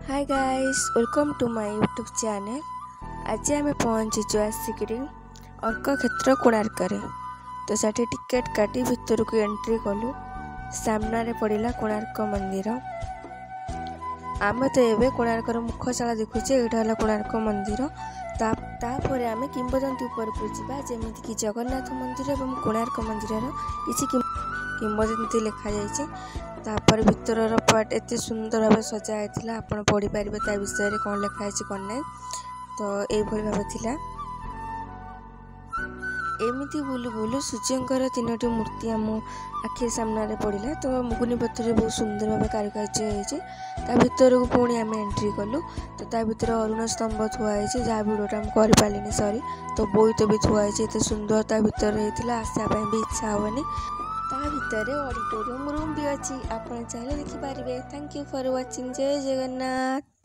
Hi guys, welcome to my YouTube channel. आज आम पहुँचीचु आसिक अर्क क्षेत्र कोणार्क। तो सेठी टिकेट काटी भितर को एंट्री कलु। सामने पड़ा कोणार्क मंदिर। आम तो ये कोणार्क मुखशाला देखुचे। यहाँ कोणार्क मंदिर। तापर आम किंवदंती उपरକୁ ଯିବା ଯେମିତିକି जगन्नाथ मंदिर और कोणार्क मंदिर किसी किंवदंती लिखा जाइए। तापर भितर पार्ट एत सुंदर भाव सजा होता आप पढ़ी पारे ता विषय कौन लिखाई कौन ना। तो ये भाव था एमती बुलू बुलू सूर्यंकर 3टी मूर्ति आम आखि सामने पड़ा। तो मुगुनी पत्थर बहुत सुंदर भाव कारुकार्य होता भर को पुणी आम एंट्री कलु। तो ता भर अरुण स्तंभ थुआई जहाँ भिडटा करें सरी। तो बोईत भी थुआई एत सुंदर ता भर होता आसापी भी इच्छा हेनी। ता भर ऑडिटोरियम रूम भी अच्छी आप चाहे देखिपारे। Thank you for watching. जय जगन्नाथ।